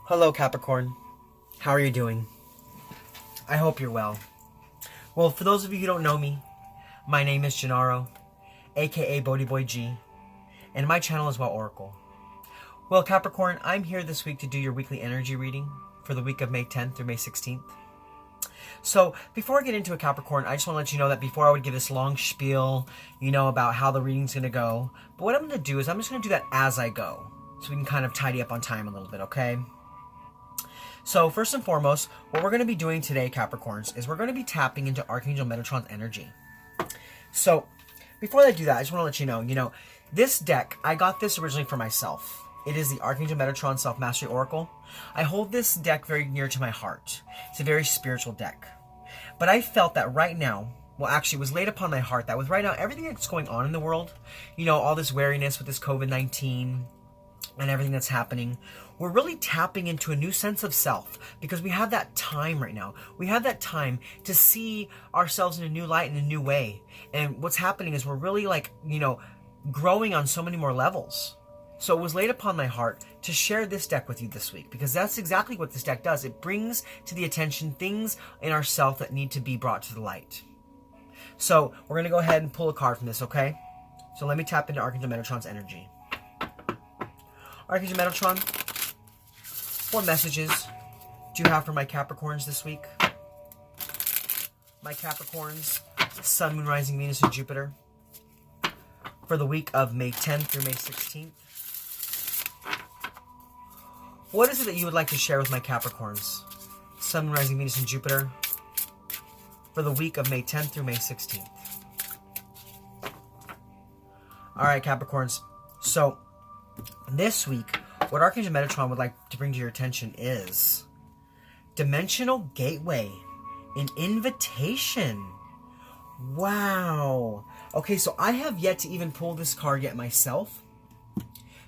Hello, Capricorn. How are you doing? I hope you're well. Well, for those of you who don't know me, my name is Gennaro, aka BhodiBoy G, and my channel is Well Oracle. Well, Capricorn, I'm here this week to do your weekly energy reading for the week of May 10th through May 16th. So, before I get into it, Capricorn, I just want to let you know that before I would give this long spiel, about how the reading's going to go, but what I'm going to do is I'm just going to do that as I go, so we can kind of tidy up on time a little bit, okay? So first and foremost, what we're going to be doing today, Capricorns, is we're going to be tapping into Archangel Metatron's energy. So before I do that, I just want to let you know, this deck, I got this originally for myself. It is the Archangel Metatron Self-Mastery Oracle. I hold this deck very near to my heart. It's a very spiritual deck. But I felt that right now, well, actually, it was laid upon my heart that with right now, everything that's going on in the world, all this wariness with this COVID-19 and everything that's happening, we're really tapping into a new sense of self because we have that time right now. We have that time to see ourselves in a new light, in a new way. And what's happening is we're really growing on so many more levels. So it was laid upon my heart to share this deck with you this week because that's exactly what this deck does. It brings to the attention things in ourself that need to be brought to the light. So we're going to go ahead and pull a card from this, okay? So let me tap into Archangel Metatron's energy. Archangel Metatron, what messages do you have for my Capricorns this week? My Capricorns, Sun, Moon, Rising, Venus, and Jupiter for the week of May 10th through May 16th. What is it that you would like to share with my Capricorns, Sun, Moon, Rising, Venus, and Jupiter for the week of May 10th through May 16th? Alright, Capricorns, so this week, what Archangel Metatron would like to bring to your attention is Dimensional Gateway, an invitation. Wow. Okay, so I have yet to even pull this card yet myself.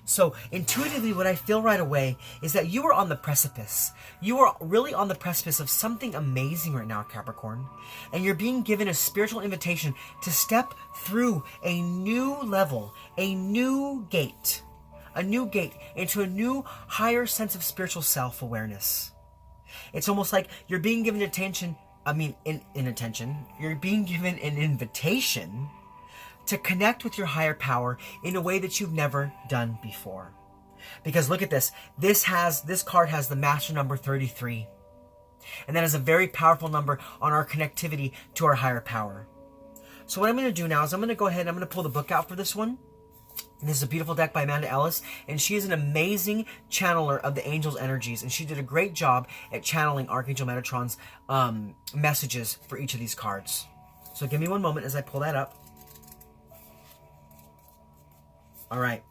So intuitively, what I feel right away is that you are on the precipice. You are really on the precipice of something amazing right now, Capricorn. And you're being given a spiritual invitation to step through a new level, a new gate into a new, higher sense of spiritual self-awareness. It's almost like you're being given you're being given an invitation to connect with your higher power in a way that you've never done before. Because look at this. This card has the master number 33. And that is a very powerful number on our connectivity to our higher power. So what I'm going to do now is I'm going to go ahead and I'm going to pull the book out for this one. And this is a beautiful deck by Ellis, and she is an amazing channeler of the angels' energies, and she did a great job at channeling Archangel Metatron's messages for each of these cards. So give me one moment as I pull that up. All right.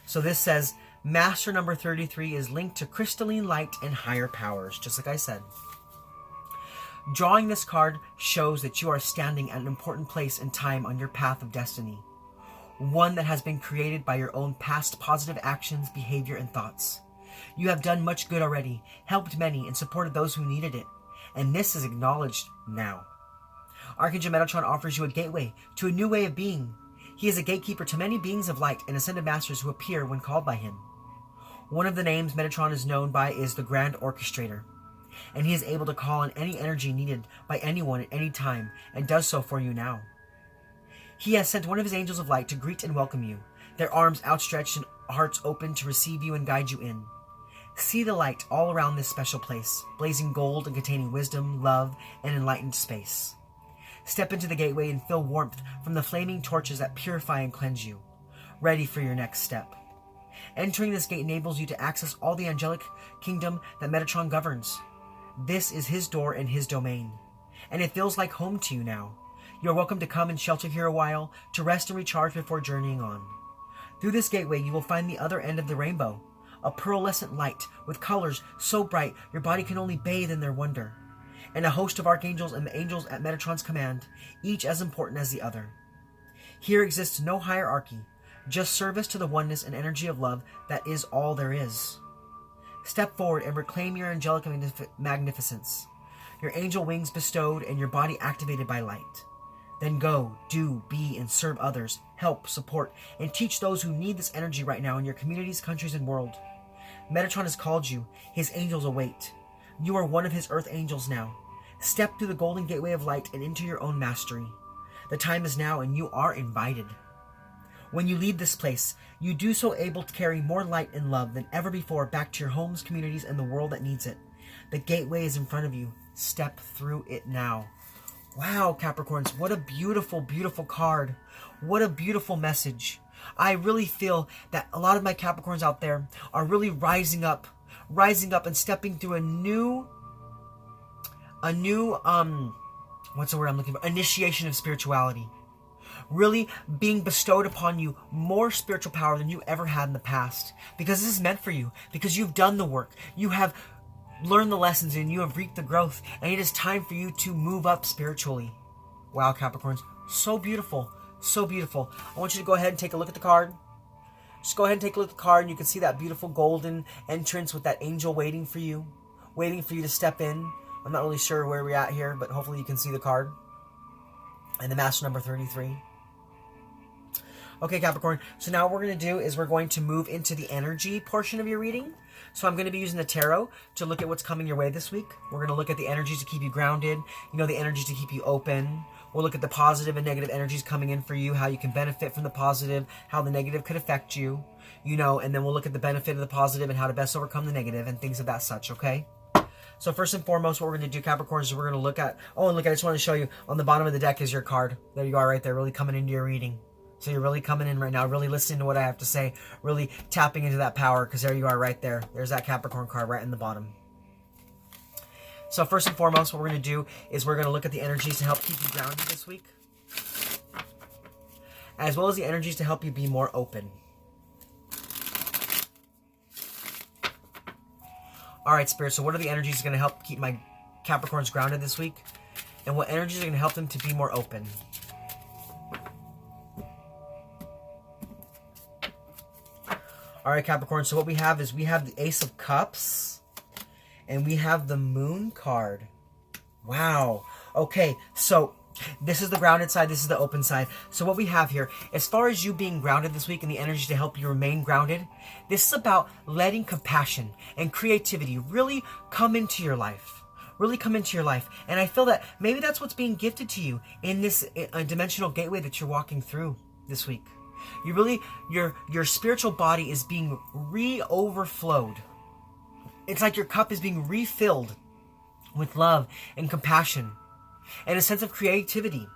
So this says, Master number 33 is linked to crystalline light and higher powers, just like I said. Drawing this card shows that you are standing at an important place in time on your path of destiny. One that has been created by your own past positive actions, behavior, and thoughts. You have done much good already, helped many, and supported those who needed it, and this is acknowledged now. Archangel Metatron offers you a gateway to a new way of being. He is a gatekeeper to many beings of light and ascended masters who appear when called by him. One of the names Metatron is known by is the Grand Orchestrator, and he is able to call on any energy needed by anyone at any time, and does so for you now. He has sent one of his angels of light to greet and welcome you, their arms outstretched and hearts open to receive you and guide you in. See the light all around this special place, blazing gold and containing wisdom, love, and enlightened space. Step into the gateway and feel warmth from the flaming torches that purify and cleanse you, ready for your next step. Entering this gate enables you to access all the angelic kingdom that Metatron governs. This is his door and his domain, and it feels like home to you now. You're welcome to come and shelter here a while, to rest and recharge before journeying on. Through this gateway, you will find the other end of the rainbow, a pearlescent light with colors so bright your body can only bathe in their wonder, and a host of archangels and angels at Metatron's command, each as important as the other. Here exists no hierarchy, just service to the oneness and energy of love that is all there is. Step forward and reclaim your angelic magnificence, your angel wings bestowed and your body activated by light. Then go, do, be, and serve others, help, support, and teach those who need this energy right now in your communities, countries, and world. Metatron has called you. His angels await. You are one of his earth angels now. Step through the golden gateway of light and into your own mastery. The time is now and you are invited. When you leave this place, you do so able to carry more light and love than ever before back to your homes, communities, and the world that needs it. The gateway is in front of you. Step through it now. Wow, Capricorns, what a beautiful, beautiful card. What a beautiful message. I really feel that a lot of my Capricorns out there are really rising up and stepping through a new, what's the word I'm looking for? Initiation of spirituality. Really being bestowed upon you more spiritual power than you ever had in the past. Because this is meant for you. Because you've done the work. You have learned the lessons and you have reaped the growth. And it is time for you to move up spiritually. Wow, Capricorns. So beautiful. So beautiful. I want you to go ahead and take a look at the card. Just go ahead and take a look at the card and you can see that beautiful golden entrance with that angel waiting for you. Waiting for you to step in. I'm not really sure where we're at here, but hopefully you can see the card. And the master number 33. Okay, Capricorn, so now what we're going to do is we're going to move into the energy portion of your reading. So I'm going to be using the tarot to look at what's coming your way this week. We're going to look at the energies to keep you grounded, the energies to keep you open. We'll look at the positive and negative energies coming in for you, how you can benefit from the positive, how the negative could affect you, and then we'll look at the benefit of the positive and how to best overcome the negative and things of that such, okay? So first and foremost, what we're going to do, Capricorn, is we're going to look at, I just want to show you, on the bottom of the deck is your card. There you are right there, really coming into your reading. So you're really coming in right now, really listening to what I have to say, really tapping into that power, because there you are right there. There's that Capricorn card right in the bottom. So first and foremost, what we're going to do is we're going to look at the energies to help keep you grounded this week, as well as the energies to help you be more open. All right, Spirit, so what are the energies going to help keep my Capricorns grounded this week? And what energies are going to help them to be more open? All right, Capricorn, so what we have is we have the Ace of Cups and we have the Moon card. Wow. Okay, so this is the grounded side, this is the open side. So what we have here, as far as you being grounded this week and the energy to help you remain grounded, this is about letting compassion and creativity really come into your life. Really come into your life. And I feel that maybe that's what's being gifted to you in this dimensional gateway that you're walking through this week. You really, your spiritual body is being overflowed. It's like your cup is being refilled with love and compassion and a sense of creativity,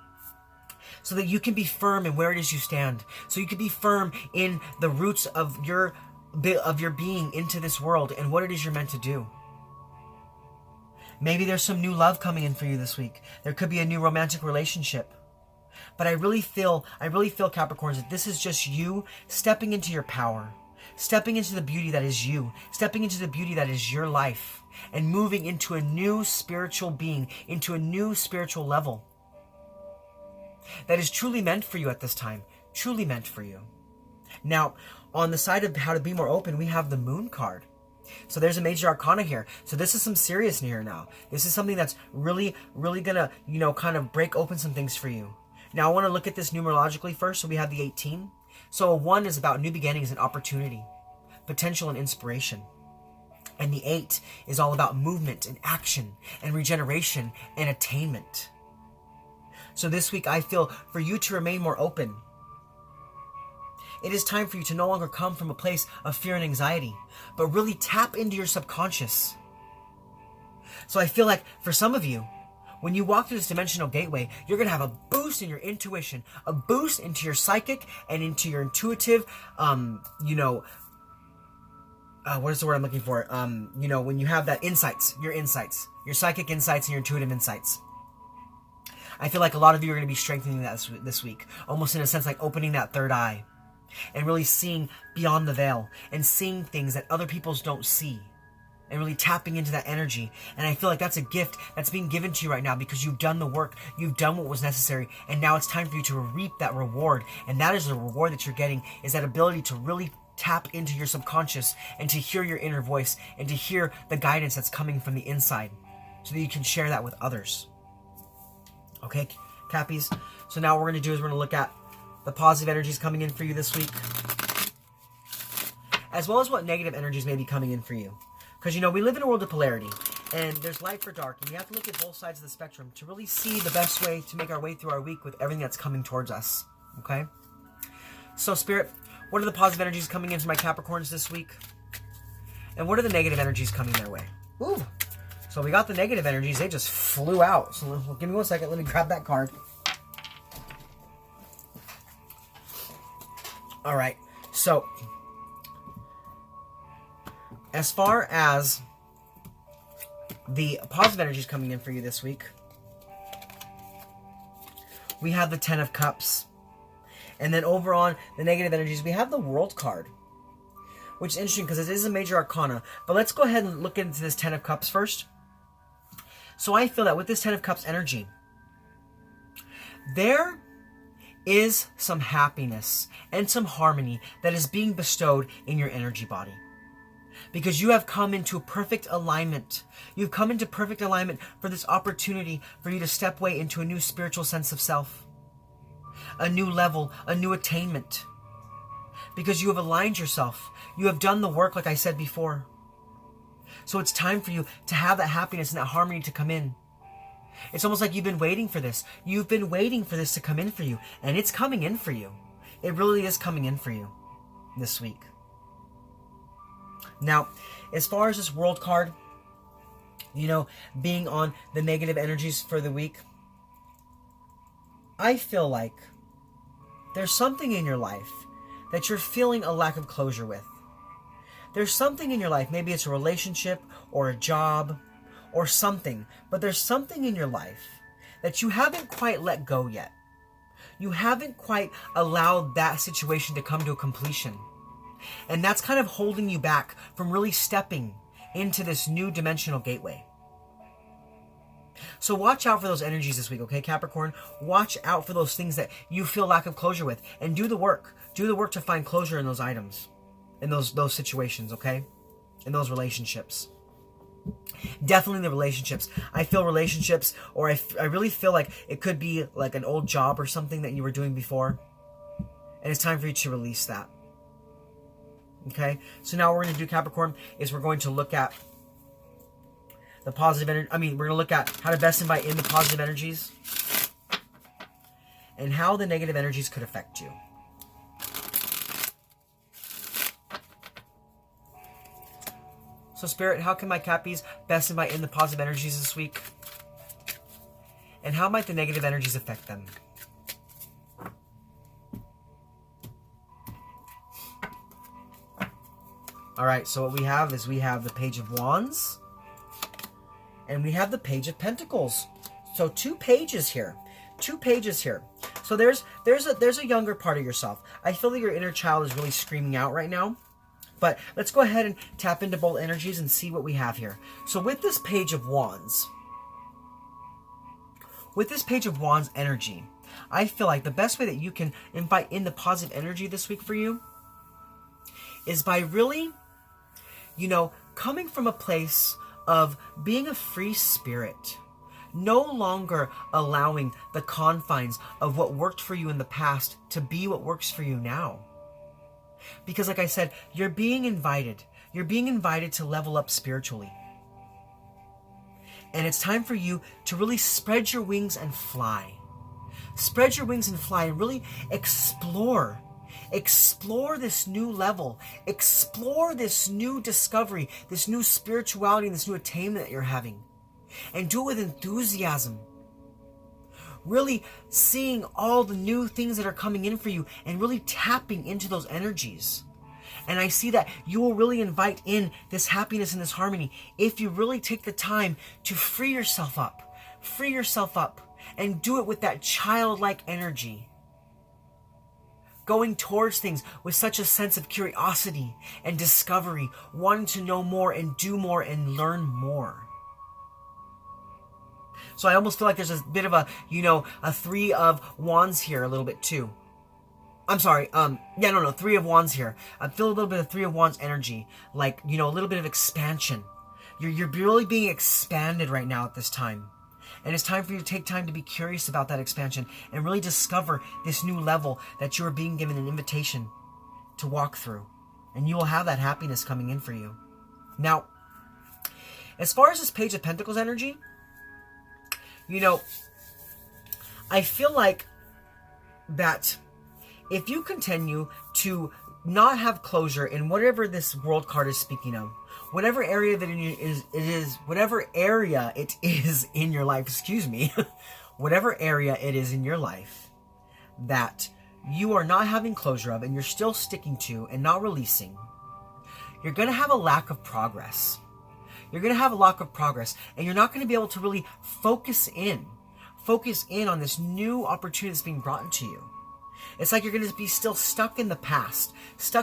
so that you can be firm in where it is you stand. So you can be firm in the roots of your being into this world and what it is you're meant to do. Maybe there's some new love coming in for you this week. There could be a new romantic relationship. But I really feel, Capricorns, that this is just you stepping into your power, stepping into the beauty that is you, stepping into the beauty that is your life, and moving into a new spiritual being, into a new spiritual level that is truly meant for you at this time, truly meant for you. Now, on the side of how to be more open, we have the Moon card. So there's a major arcana here. So this is some serious here now. This is something that's really, really gonna, kind of break open some things for you. Now, I want to look at this numerologically first. So we have the 18. So a 1 is about new beginnings and opportunity, potential and inspiration. And the 8 is all about movement and action and regeneration and attainment. So this week, I feel for you to remain more open. It is time for you to no longer come from a place of fear and anxiety, but really tap into your subconscious. So I feel like for some of you, when you walk through this dimensional gateway, you're going to have a boost in your intuition, a boost into your psychic and into your intuitive, what is the word I'm looking for? When you have that insights, your psychic insights and your intuitive insights. I feel like a lot of you are going to be strengthening that this week, almost in a sense like opening that third eye and really seeing beyond the veil and seeing things that other peoples don't see. And really tapping into that energy. And I feel like that's a gift that's being given to you right now because you've done the work, you've done what was necessary, and now it's time for you to reap that reward. And that is the reward that you're getting, is that ability to really tap into your subconscious and to hear your inner voice and to hear the guidance that's coming from the inside so that you can share that with others. Okay, Cappies? So now what we're going to do is we're going to look at the positive energies coming in for you this week, as well as what negative energies may be coming in for you. Because, you know, we live in a world of polarity, and there's light for dark, and we have to look at both sides of the spectrum to really see the best way to make our way through our week with everything that's coming towards us, okay? So, Spirit, what are the positive energies coming in for my Capricorns this week? And what are the negative energies coming their way? Ooh. So we got the negative energies. They just flew out. So give me 1 second. Let me grab that card. All right. So as far as the positive energies coming in for you this week, we have the 10 of Cups. And then over on the negative energies, we have the World card, which is interesting because it is a major arcana. But let's go ahead and look into this 10 of Cups first. So I feel that with this 10 of Cups energy, there is some happiness and some harmony that is being bestowed in your energy body. Because you have come into perfect alignment. You've come into perfect alignment for this opportunity for you to step away into a new spiritual sense of self. A new level, a new attainment. Because you have aligned yourself. You have done the work like I said before. So it's time for you to have that happiness and that harmony to come in. It's almost like you've been waiting for this. You've been waiting for this to come in for you. And it's coming in for you. It really is coming in for you this week. Now, as far as this World card, you know, being on the negative energies for the week, I feel like there's something in your life that you're feeling a lack of closure with. There's something in your life, maybe it's a relationship or a job or something, but there's something in your life that you haven't quite let go yet. You haven't quite allowed that situation to come to a completion. And that's kind of holding you back from really stepping into this new dimensional gateway. So watch out for those energies this week, okay, Capricorn? Watch out for those things that you feel lack of closure with, and do the work. Do the work to find closure in those items, in those situations, okay? In those relationships. Definitely the relationships. I feel relationships, or I really feel like it could be like an old job or something that you were doing before. And it's time for you to release that. Okay? So now what we're going to do, Capricorn, is we're going to look at the positive energy. We're going to look at how to best invite in the positive energies and how the negative energies could affect you. So, Spirit, how can my Cappies best invite in the positive energies this week? And how might the negative energies affect them? Alright, so what we have is we have the Page of Wands. And we have the Page of Pentacles. So 2 pages here. 2 pages here. So there's a younger part of yourself. I feel that your inner child is really screaming out right now. But let's go ahead and tap into both energies and see what we have here. So with this Page of Wands, energy, I feel like the best way that you can invite in the positive energy this week for you is by really, coming from a place of being a free spirit. No longer allowing the confines of what worked for you in the past to be what works for you now. Because like I said, you're being invited. You're being invited to level up spiritually. And it's time for you to really spread your wings and fly. Spread your wings and fly and really explore. Explore this new level. Explore this new discovery, this new spirituality, and this new attainment that you're having. And do it with enthusiasm. Really seeing all the new things that are coming in for you and really tapping into those energies. And I see that you will really invite in this happiness and this harmony if you really take the time to free yourself up. Free yourself up and do it with that childlike energy. Going towards things with such a sense of curiosity and discovery, wanting to know more and do more and learn more. So I almost feel like there's a bit of a 3 of Wands here a little bit too. I'm sorry, 3 of Wands here. I feel a little bit of 3 of Wands energy. Like, a little bit of expansion. You're really being expanded right now at this time. And it's time for you to take time to be curious about that expansion and really discover this new level that you're being given an invitation to walk through And you will have that happiness coming in for you. Now, as far as this Page of Pentacles energy, you know, I feel like that if you continue to not have closure in whatever this World card is speaking of, whatever area that whatever area it is in your life, excuse me, whatever area it is in your life that you are not having closure of and you're still sticking to and not releasing, you're going to have a lack of progress. You're going to have a lack of progress, and you're not going to be able to really focus in on this new opportunity that's being brought into you. It's like you're going to be still stuck in the past, still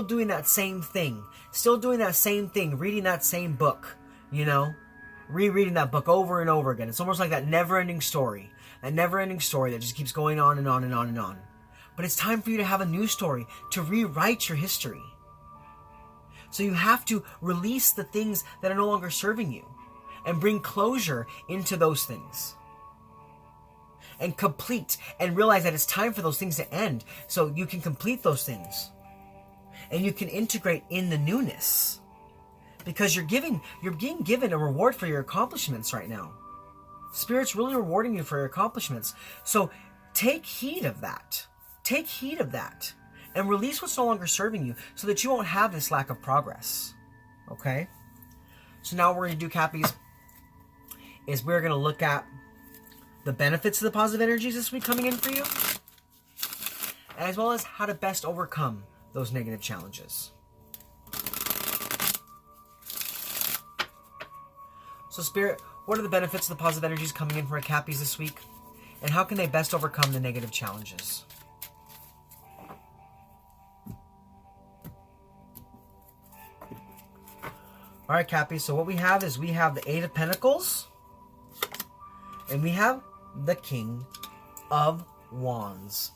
doing that same thing, reading that same book, you know, rereading that book over and over again. It's almost like that never-ending story that just keeps going on and on and on and on. But it's time for you to have a new story, to rewrite your history. So you have to release the things that are no longer serving you and bring closure into those things. And complete and realize that it's time for those things to end so you can complete those things. And you can integrate in the newness. Because you're being given a reward for your accomplishments right now. Spirit's really rewarding you for your accomplishments. So take heed of that. Take heed of that. And release what's no longer serving you so that you won't have this lack of progress. Okay? So now what we're going to do, Cappies, is we're going to look at the benefits of the positive energies this week coming in for you, as well as how to best overcome those negative challenges. So Spirit, what are the benefits of the positive energies coming in for our Cappies this week? And how can they best overcome the negative challenges? All right, Cappies, so what we have is we have the Eight of Pentacles, and we have the King of Wands.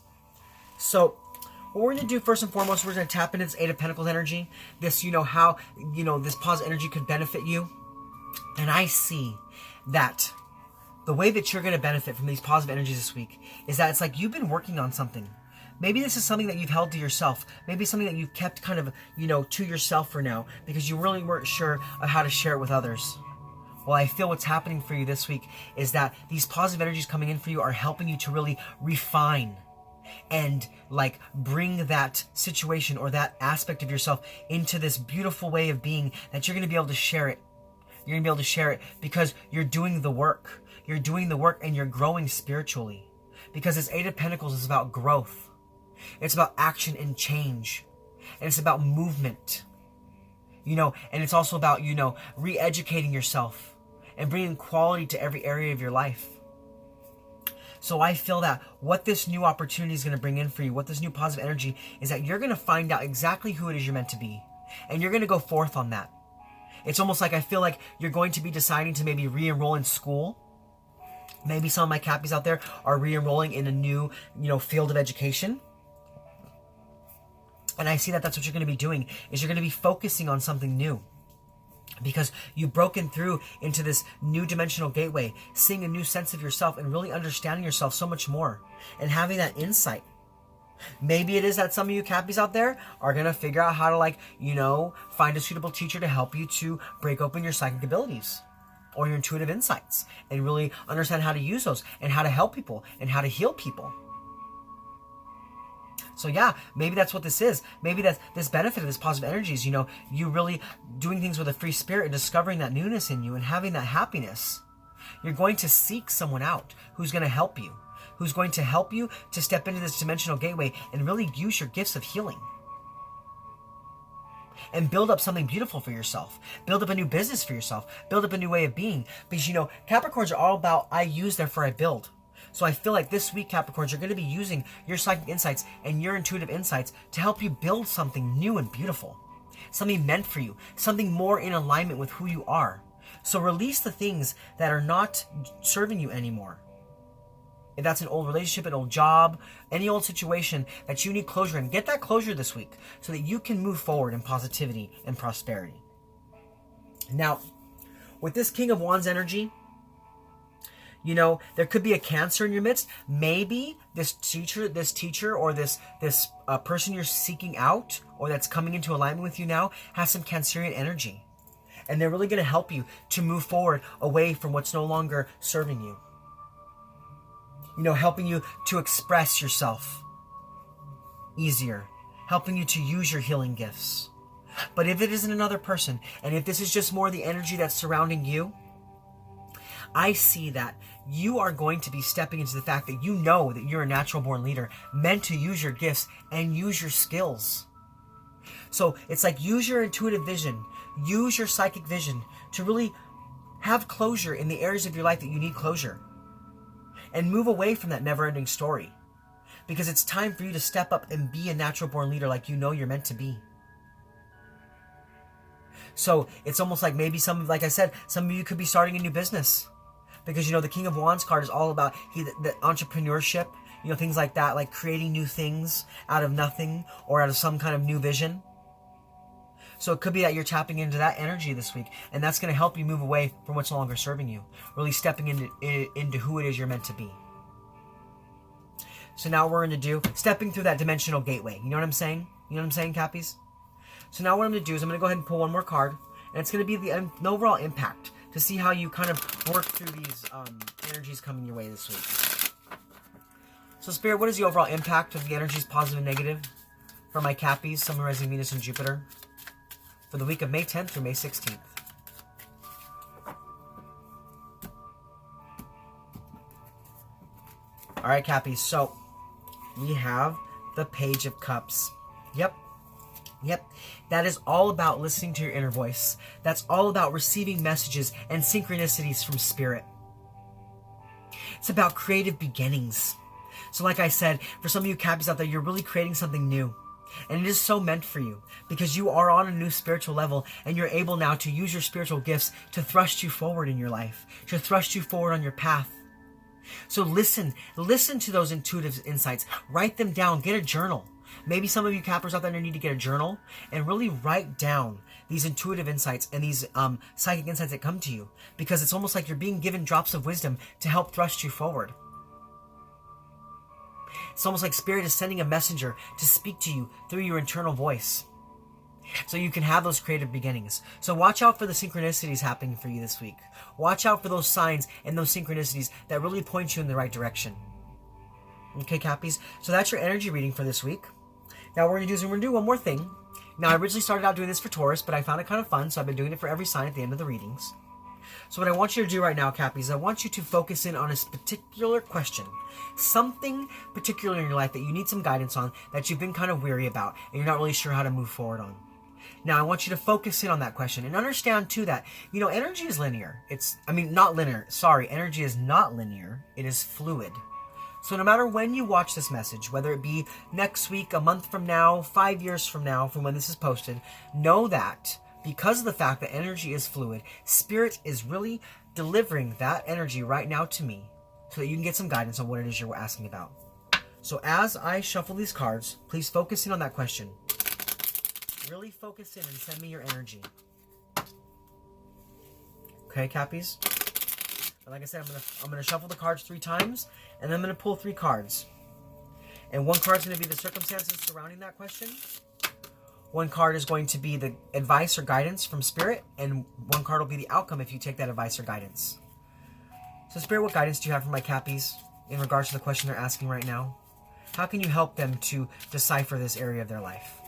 So what we're going to do first and foremost, we're going to tap into this Eight of Pentacles energy. This, how, this positive energy could benefit you. And I see that the way that you're going to benefit from these positive energies this week is that it's like you've been working on something. Maybe this is something that you've held to yourself. Maybe something that you've kept kind of, to yourself for now because you really weren't sure of how to share it with others. Well, I feel what's happening for you this week is that these positive energies coming in for you are helping you to really refine and bring that situation or that aspect of yourself into this beautiful way of being that you're going to be able to share it. You're going to be able to share it because you're doing the work. You're doing the work and you're growing spiritually. Because this Eight of Pentacles is about growth. It's about action and change. And it's about movement. And it's also about, re-educating yourself and bringing quality to every area of your life. So I feel that what this new opportunity is going to bring in for you, what this new positive energy is that you're going to find out exactly who it is you're meant to be. And you're going to go forth on that. It's almost like I feel like you're going to be deciding to maybe re-enroll in school. Maybe some of my Cappies out there are re-enrolling in a new, field of education. And I see that that's what you're going to be doing, is you're going to be focusing on something new. Because you've broken through into this new dimensional gateway, seeing a new sense of yourself and really understanding yourself so much more. And having that insight. Maybe it is that some of you Cappies out there are going to figure out how to find a suitable teacher to help you to break open your psychic abilities or your intuitive insights and really understand how to use those and how to help people and how to heal people. So yeah, maybe that's what this is. Maybe that's this benefit of this positive energy is, you really doing things with a free spirit and discovering that newness in you and having that happiness. You're going to seek someone out who's going to help you. Who's going to help you to step into this dimensional gateway and really use your gifts of healing. And build up something beautiful for yourself. Build up a new business for yourself. Build up a new way of being. Because, Capricorns are all about I use, therefore I build. So I feel like this week, Capricorns, you're going to be using your psychic insights and your intuitive insights to help you build something new and beautiful. Something meant for you. Something more in alignment with who you are. So release the things that are not serving you anymore. If that's an old relationship, an old job, any old situation that you need closure in, get that closure this week so that you can move forward in positivity and prosperity. Now, with this King of Wands energy, You know, there could be a Cancer in your midst. Maybe this teacher or this person you're seeking out or that's coming into alignment with you now has some Cancerian energy. And they're really going to help you to move forward away from what's no longer serving you. You know, helping you to express yourself easier. Helping you to use your healing gifts. But if it isn't another person, and if this is just more the energy that's surrounding you, I see that you are going to be stepping into the fact that you know that you're a natural born leader, meant to use your gifts and use your skills. So it's like use your intuitive vision, use your psychic vision to really have closure in the areas of your life that you need closure. And move away from that never-ending story. Because it's time for you to step up and be a natural born leader like you know you're meant to be. So it's almost like maybe like I said, some of you could be starting a new business. Because, you know, the King of Wands card is all about the entrepreneurship, you know, things like that, like creating new things out of nothing or out of some kind of new vision. So it could be that you're tapping into that energy this week, and that's going to help you move away from what's no longer serving you, really stepping into who it is you're meant to be. So now we're going to do stepping through that dimensional gateway. You know what I'm saying? You know what I'm saying, Cappies? So now what I'm going to do is I'm going to go ahead and pull one more card, and it's going to be the overall impact to see how you kind of work through these energies coming your way this week. So Spirit, what is the overall impact of the energies, positive and negative, for my Cappies, Sun, Moon, Rising, Venus, and Jupiter, for the week of May 10th through May 16th? All right, Cappies, so we have the Page of Cups. Yep, that is all about listening to your inner voice. That's all about receiving messages and synchronicities from Spirit. It's about creative beginnings. So like I said, for some of you Cappies out there, you're really creating something new. And it is so meant for you because you are on a new spiritual level and you're able now to use your spiritual gifts to thrust you forward in your life, to thrust you forward on your path. So listen to those intuitive insights. Write them down. Get a journal. Maybe some of you Cappers out there need to get a journal and really write down these intuitive insights and these psychic insights that come to you, because it's almost like you're being given drops of wisdom to help thrust you forward. It's almost like Spirit is sending a messenger to speak to you through your internal voice, so you can have those creative beginnings. So watch out for the synchronicities happening for you this week. Watch out for those signs and those synchronicities that really point you in the right direction. Okay, Cappies? So that's your energy reading for this week. Now what we're going to do one more thing. Now I originally started out doing this for Taurus, but I found it kind of fun, so I've been doing it for every sign at the end of the readings. So what I want you to do right now, Cappies, I want you to focus in on a particular question. Something particular in your life that you need some guidance on, that you've been kind of weary about, and you're not really sure how to move forward on. Now I want you to focus in on that question and understand too that, you know, energy is linear. Energy is not linear. It is fluid. So no matter when you watch this message, whether it be next week, a month from now, 5 years from now, from when this is posted, know that because of the fact that energy is fluid, Spirit is really delivering that energy right now to me so that you can get some guidance on what it is you're asking about. So as I shuffle these cards, please focus in on that question. Really focus in and send me your energy. Okay, Cappies? And like I said, I'm gonna shuffle the cards 3 times, and then I'm gonna pull 3 cards. And one card is gonna be the circumstances surrounding that question. One card is going to be the advice or guidance from Spirit, and one card will be the outcome if you take that advice or guidance. So Spirit, what guidance do you have for my Cappies in regards to the question they're asking right now? How can you help them to decipher this area of their life?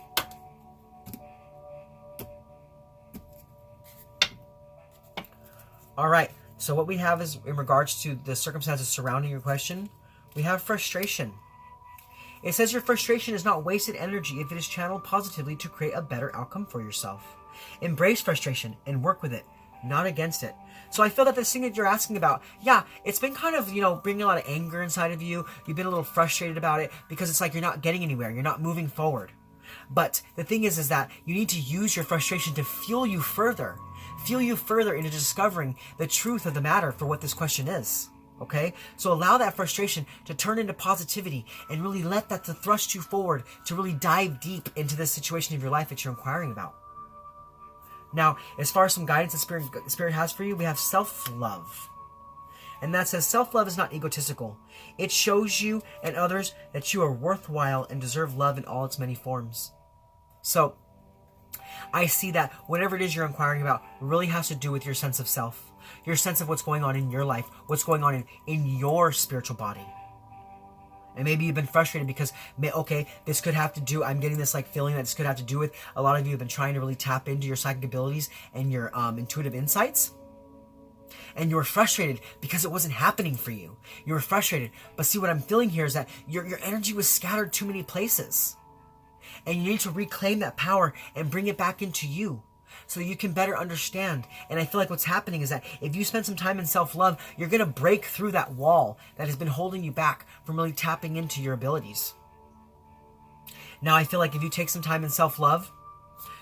All right. So what we have is, in regards to the circumstances surrounding your question, we have frustration. It says your frustration is not wasted energy if it is channeled positively to create a better outcome for yourself. Embrace frustration and work with it, not against it. So I feel that this thing that you're asking about, yeah, it's been kind of, bringing a lot of anger inside of you. You've been a little frustrated about it because it's like you're not getting anywhere. You're not moving forward. But the thing is that you need to use your frustration to fuel you further into discovering the truth of the matter for what this question is. Okay? So allow that frustration to turn into positivity and really let that to thrust you forward to really dive deep into this situation of your life that you're inquiring about. Now, as far as some guidance that Spirit has for you, we have self-love. And that says, self-love is not egotistical. It shows you and others that you are worthwhile and deserve love in all its many forms. So, I see that whatever it is you're inquiring about really has to do with your sense of self, your sense of what's going on in your life, what's going on in your spiritual body. And maybe you've been frustrated because, okay, this could have to do, I'm getting this like feeling that this could have to do with a lot of you have been trying to really tap into your psychic abilities and your intuitive insights. And you were frustrated because it wasn't happening for you. You were frustrated. But see, what I'm feeling here is that your energy was scattered too many places. And you need to reclaim that power and bring it back into you so that you can better understand. And I feel like what's happening is that if you spend some time in self-love, you're going to break through that wall that has been holding you back from really tapping into your abilities. Now, I feel like if you take some time in self-love,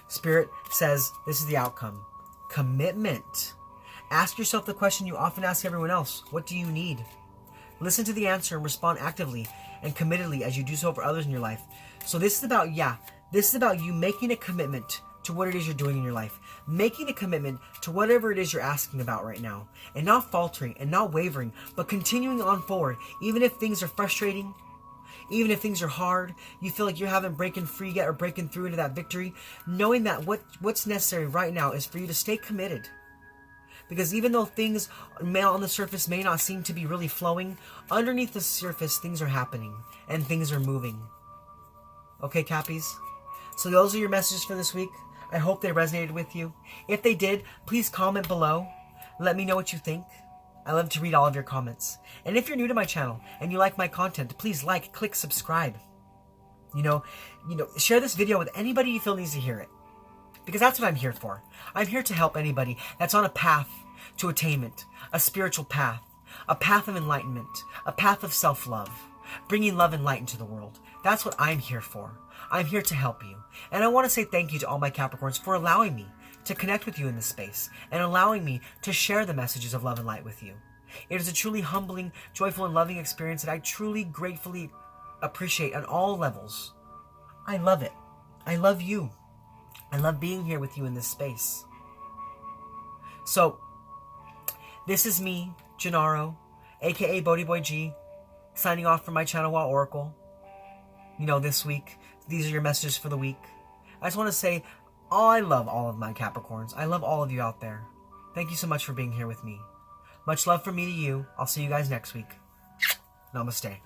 Spirit says this is the outcome. Commitment. Ask yourself the question you often ask everyone else. What do you need? Listen to the answer and respond actively and committedly as you do so for others in your life. So this is about, this is about you making a commitment to what it is you're doing in your life. Making a commitment to whatever it is you're asking about right now. And not faltering and not wavering, but continuing on forward. Even if things are frustrating, even if things are hard, you feel like you haven't breaking free yet or breaking through into that victory, knowing that what's necessary right now is for you to stay committed. Because even though things on the surface may not seem to be really flowing, underneath the surface things are happening and things are moving. Okay, Cappies? So those are your messages for this week. I hope they resonated with you. If they did, please comment below. Let me know what you think. I love to read all of your comments. And if you're new to my channel and you like my content, please like, click, subscribe. Share this video with anybody you feel needs to hear it. Because that's what I'm here for. I'm here to help anybody that's on a path to attainment, a spiritual path, a path of enlightenment, a path of self-love, bringing love and light into the world. That's what I'm here for. I'm here to help you. And I want to say thank you to all my Capricorns for allowing me to connect with you in this space and allowing me to share the messages of love and light with you. It is a truly humbling, joyful, and loving experience that I truly, gratefully appreciate on all levels. I love it. I love you. I love being here with you in this space. So, this is me, Gennaro, aka BhodiBoy G, signing off from my channel Wild Oracle. This week, these are your messages for the week. I just want to say, I love all of my Capricorns. I love all of you out there. Thank you so much for being here with me. Much love from me to you. I'll see you guys next week. Namaste.